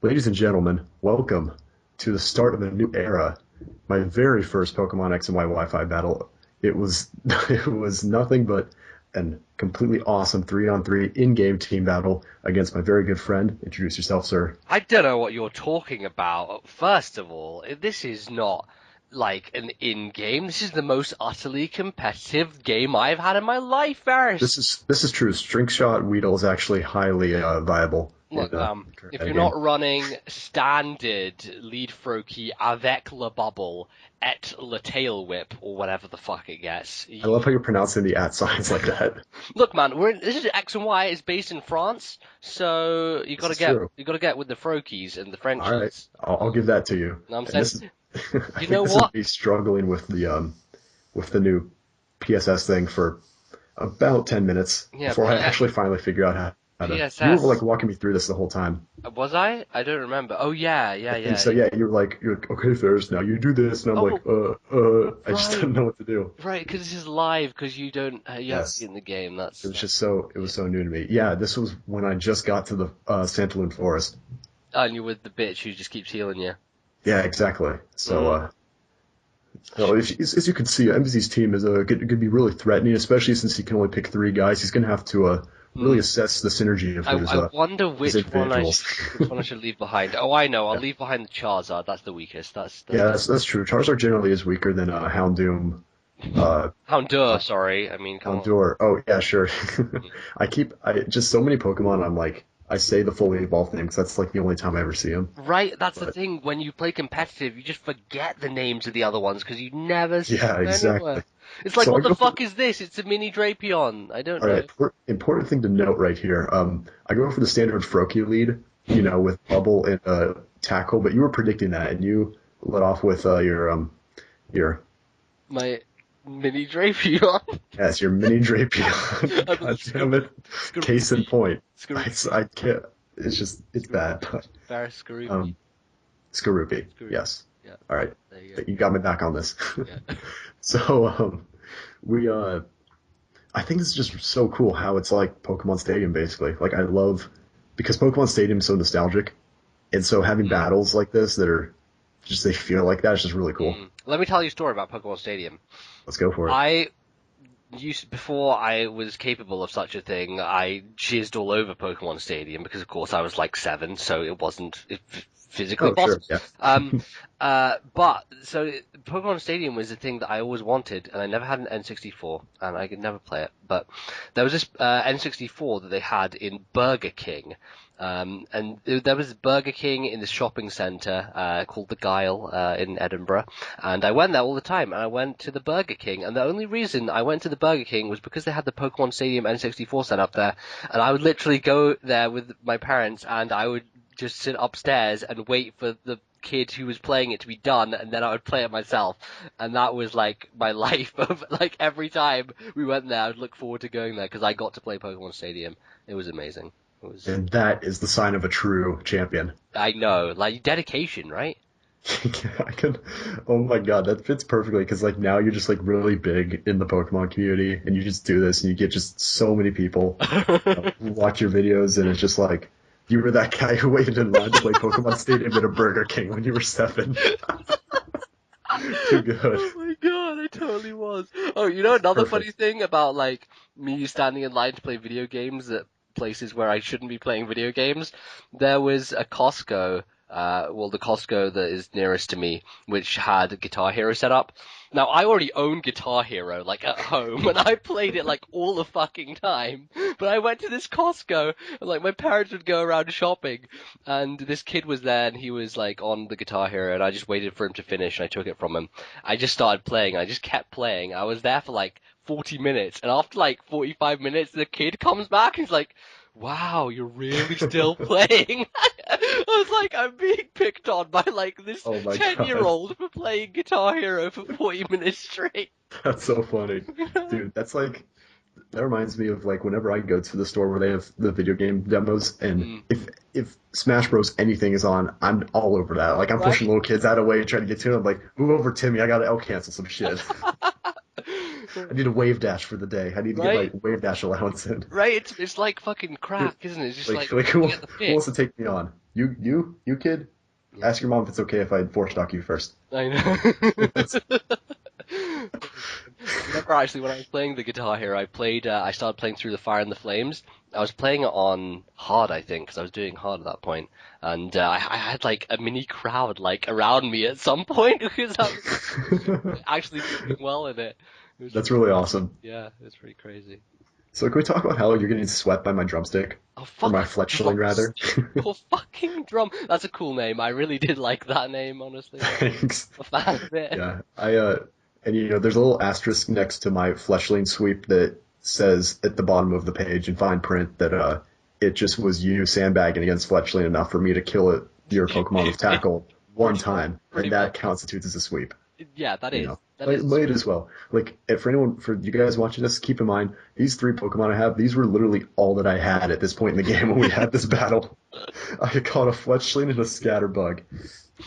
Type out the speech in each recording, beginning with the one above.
Ladies and gentlemen, welcome to the start of a new era. My very first Pokemon X and Y Wi-Fi battle. It was it was nothing but an completely awesome three-on-three in-game team battle against my very good friend. Introduce yourself, sir. I don't know what you're talking about. First of all, this is not like an in-game. This is the most utterly competitive game I've had in my life, This Ferris. is true. String Shot Weedle is actually highly viable in Look, the current if you're game. not running standard lead Froakie avec le bubble et le tail whip or whatever the fuck it gets, I love how you're pronouncing the at signs like that. look, man, this is X and Y is based in France, so This is true. you gotta get with the Froakies and the All right, Frenchies. I'll give that to you. Know what I'm And saying? this is, I You think know this is what? me struggling with the new PSS thing for about 10 minutes Yeah, before I actually finally figure out how to. You were like PSS. walking me through this the whole time. Was I? I don't remember. Oh yeah, I yeah, think yeah, so. yeah. Yeah, you're like, okay, Ferris, now you do this, and I'm like, Oh I just right, didn't know what to do. right. Because this is live. Because you don't, you have to be Yes, in the game. it was That's just so it was so new to me. Yeah, this was when I just got to the Santalune Forest. and you're with the bitch who just keeps healing you. Yeah, exactly. So, Mm. as you can see, MVZ's team is could be really threatening, especially since he can only pick three guys. He's going to have to really Mm. assess the synergy of I wonder his individuals. which one I should leave behind. Oh, I know. I'll leave behind the Charizard. That's the weakest. That's Yeah, that's true. Charizard generally is weaker than Houndoom, Houndour. uh, Sorry. I mean, come on. Houndour. Oh yeah, sure. Mm. I just so many Pokemon. I'm like I say the fully evolved name because that's like the only time I ever see them. Right, that's the But thing. When you play competitive, you just forget the names of the other ones because you never see yeah, them anywhere. exactly. It's like, So I what the go for fuck is this? It's a mini Drapion. I don't all right. know. Important thing to note right here. I go for the standard Froakie lead, with Bubble and Tackle, but you were predicting that, and you let off with your My mini Drapion. yes, your mini Drapion. I God thought damn it. Case in Skorupi. point. Skorupi. I can't. It's Skorupi. bad, but Ferris Skorupi. um, Skorupi. Skorupi. Yes. Yeah, All right. there you go. You got me back on this. Yeah. So we I think it's just so cool how it's like Pokemon Stadium basically. Like I love because Pokemon Stadium is so nostalgic, and so having Mm. battles like this that are just they feel like that is just really cool. Mm. Let me tell you a story about Pokemon Stadium. Let's go for it. I before I was capable of such a thing, I jizzed all over Pokemon Stadium because, of course, I was like 7, so it wasn't physically Oh, sure, possible. yeah. Um, but so Pokemon Stadium was a thing that I always wanted, and I never had an N64, and I could never play it. But there was this N64 that they had in Burger King. And there was Burger King in this shopping centre called the Guile in Edinburgh, and I went there all the time. And I went to the Burger King, and the only reason I went to the Burger King was because they had the Pokemon Stadium N64 set up there, and I would literally go there with my parents, and I would just sit upstairs and wait for the kid who was playing it to be done, and then I would play it myself. And that was like my life of like every time we went there, I would look forward to going there because I got to play Pokemon Stadium. It was amazing. It was. And that is the sign of a true champion. I know, like dedication, right? I can. Oh my god, that fits perfectly because like now you're just like really big in the Pokemon community, and you just do this, and you get just so many people who watch your videos, and it's just like you were that guy who waited in line to play Pokemon Stadium at a Burger King when you were 7. Too good. Oh my god, I totally was. Oh, you know another funny Perfect. thing about like me standing in line to play video games at places where I shouldn't be playing video games? There was a Costco, the Costco that is nearest to me, which had Guitar Hero set up. Now, I already own Guitar Hero, like, at home, and I played it, like, all the fucking time. But I went to this Costco, and, like, my parents would go around shopping, and this kid was there, and he was, like, on the Guitar Hero, and I just waited for him to finish, and I took it from him. I just started playing, I just kept playing. I was there for, like, 40 minutes, and after, like, 45 minutes, the kid comes back, and he's like, wow, you're really still playing? I was like, I'm being picked on by like this Oh my god, 10-year-old for playing Guitar Hero for 40 minutes straight. that's so funny, dude. That's like that reminds me of like whenever I go to the store where they have the video game demos, and Mm, if Smash Bros anything is on, I'm all over that. Like I'm pushing right? little kids out of the way trying to get to them. I'm like, move over, Timmy. I gotta cancel some shit. I need a wave dash for the day. I need to get my Right? wave dash allowance in. Right? It's like fucking crack, isn't it? It's just like Like you get the who wants to fix. take me on? You kid, Yeah, ask your mom if it's okay if I force dock you first. I know. I remember actually when I was playing the Guitar Hero, I started playing Through the Fire and the Flames. I was playing it on hard, I think, because I was doing hard at that point, and I had like a mini crowd like around me at some point because I was actually doing well in it. It was That's pretty, really awesome. yeah, it was pretty crazy. So can we talk about how you're getting swept by my drumstick? Oh, Or my fucking fletchling, rather? drumstick! Oh, fucking drum! That's a cool name. I really did like that name, honestly. Thanks. I'm a fan of it. Yeah, and there's a little asterisk next to my fleshling sweep that says at the bottom of the page in fine print that it just was you sandbagging against fletchling enough for me to kill your Pokemon with tackle one Pretty much. time, Pretty and that much. constitutes as a sweep. Yeah, that You is. know, That but is it a might sweep. as well. Like, for you guys watching this, keep in mind these three Pokemon I have. These were literally all that I had at this point in the game when we had this battle. I had caught a Fletchling and a Scatterbug,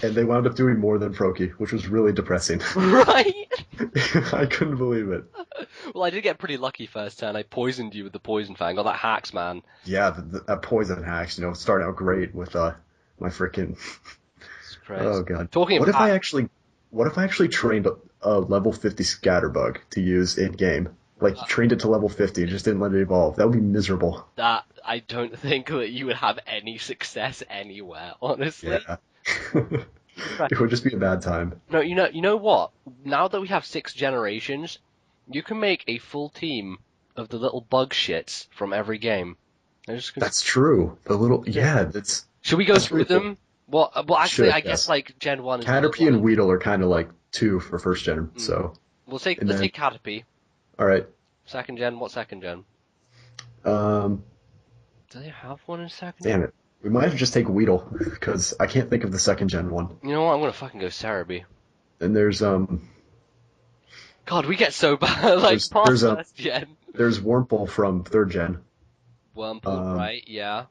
and they wound up doing more than Froakie, which was really depressing. Right? I couldn't believe it. Well, I did get pretty lucky first turn. I poisoned you with the poison fang. Got that hacks, man. Yeah, that poison hacks, started out great with my freaking It's oh crazy. god. Talking of What if I hacks, actually what if I actually trained a level 50 Scatterbug to use in game? Like trained it to level 50 and just didn't let it evolve. That would be miserable. that I don't think that you would have any success anywhere, honestly. Yeah. Right. It would just be a bad time. No, you know what? Now that we have 6 generations, you can make a full team of the little bug shits from every game. They're just gonna That's true. The little yeah. yeah, that's Should we go that's through really cool. them? Well, actually, Should, I guess yes. like Gen 1 and Gen Caterpie 1 and and Weedle are kind of like two for first gen, mm. so and Let's then take Caterpie. all right. Second gen, what second gen? Um Do they have one in second Damn gen? it. We might have to just take Weedle because I can't think of the second gen one. You know what? I'm gonna fucking go Cerebi. And God, we get so bad, like there's past there's a first gen. there's Wurmple from third gen. Wurmple, Um right? Yeah.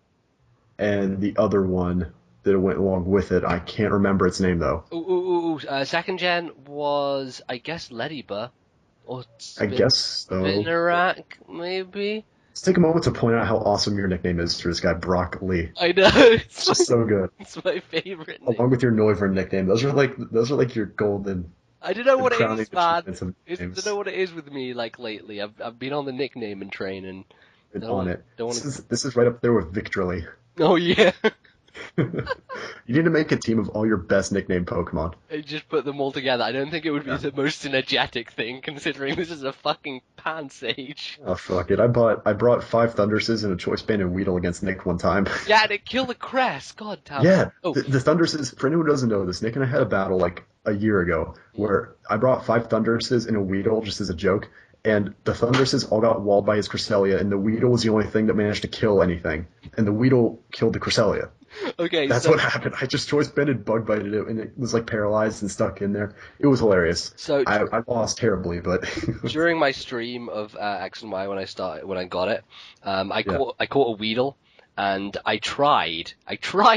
and the other one that went along with it, I can't remember its name though. Second gen was, I guess, Leddyba or I guess so. Spinarak, maybe. Let's take a moment to point out how awesome your nickname is for this guy, Brock Lee. I know It's just so good. it's my favorite name. Along with your Noivern nickname. Those are like your golden I don't know and what it crowning is, man. achievements of I don't know names what it is with me. Like lately, I've been on the nickname and train, and on it. don't This want is this is right up there with Victroly. to. Oh yeah. You need to make a team of all your best nicknamed Pokemon. I just put them all together. I don't think it would be Yeah. the most synergetic thing, considering this is a fucking Pansage. Oh fuck it. I brought 5 Thunderses and a Choice Band and Weedle against Nick one time. Yeah, and it killed the crest. God damn it. Yeah, Oh, the Thunderses, for anyone who doesn't know this, Nick and I had a battle like a year ago where I brought 5 Thunderses and a Weedle just as a joke, and the Thunderses all got walled by his Cresselia, and the Weedle was the only thing that managed to kill anything, and the Weedle killed the Cresselia. okay. That's So, what happened. I just choice bended bug bited it, and it was like paralyzed and stuck in there. It was hilarious. so I lost terribly, but during my stream of X and Y when I got it, yeah. I caught a Weedle, and I tried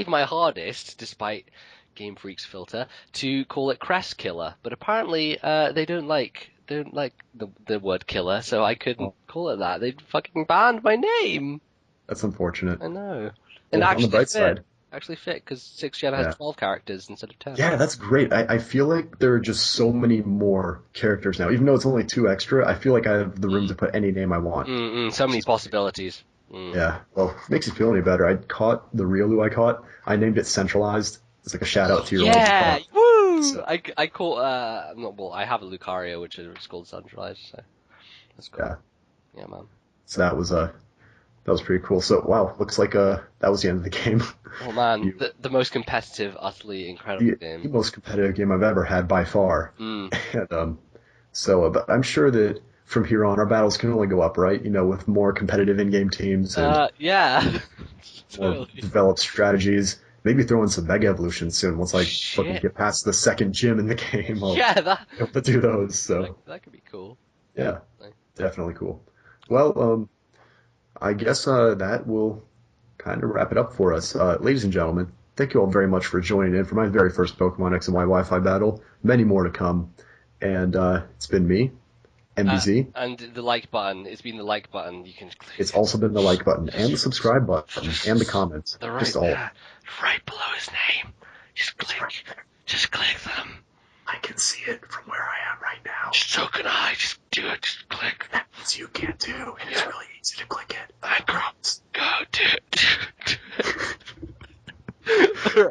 my hardest, despite Game Freak's filter, to call it Crest Killer, but apparently they don't like the word killer, so I couldn't Oh, call it that. They fucking banned my name. that's unfortunate. I know, and Well, on the bright side, actually fit because 6th gen has yeah. 12 characters instead of 10. Yeah, that's great. I feel like there are just so many more characters now. Even though it's only 2 extra, I feel like I have the room to put any name I want. So Which many is great. possibilities. Mm. Yeah. Well, if it makes you feel any better, I caught the Riolu I caught. I named it Centralized. It's like a shout out to your old Yeah, spot. woo! So, I caught not well. I have a Lucario which is called Centralized, so that's cool. yeah. Yeah, man. So that was pretty cool. So wow, looks like that was the end of the game. Oh man, You, the most competitive, utterly incredible the game. most competitive game I've ever had by far. Mm. And but I'm sure that from here on our battles can only go up, right? With more competitive in-game teams and Yeah, more totally. developed strategies. Maybe throw in some Mega Evolutions soon. Once I fucking Shit. get past the second gym in the game, I'll Yeah, that be able to do those. So that could be cool. yeah, Like, definitely cool. Well, I guess that will kind of wrap it up for us. Ladies and gentlemen, thank you all very much for joining in for my very first Pokemon X and Y Wi-Fi battle. Many more to come. And it's been me, NBC. And the like button. It's been the like button. You can click. It's also been the like button and the subscribe button and the comments. They're right Just all. there, right below his name. Just It's click. right there. Just click them. I can see it from where I am right now. So can I. Just do it. Just click. That means you can too. It's really easy to click it. I promise. go do it.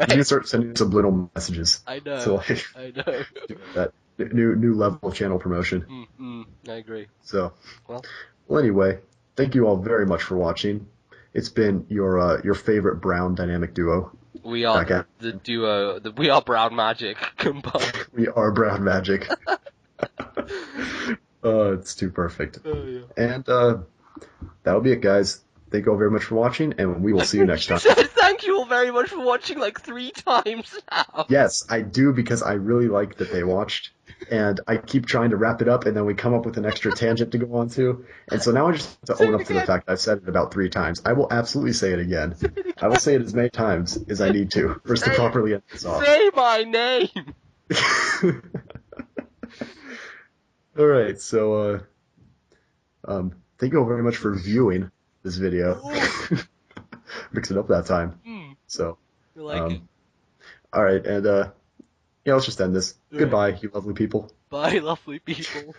I'm gonna start sending subliminal messages. I know. So like, I know. that new level of channel promotion. I agree. So, Well, anyway, thank you all very much for watching. It's been your favorite brown dynamic duo. we are Back at- the duo. We are Brown Magic combined. We are Brown Magic. It's too perfect. Oh, yeah. And that'll be it, guys. Thank you all very much for watching, and we will see you next time. You said thank you all very much for watching like 3 times now. Yes, I do, because I really like that they watched, and I keep trying to wrap it up, and then we come up with an extra tangent to go on to, and so now I just have to own up to the fact that I've said it about 3 times. I will absolutely say it again. I will say it as many times as I need to for us to properly end this off. Say my name. All right, so thank you all very much for viewing this video. Mix it up that time. So, I like it. all right, and yeah, let's just end this. Goodbye, you lovely people. Bye, lovely people.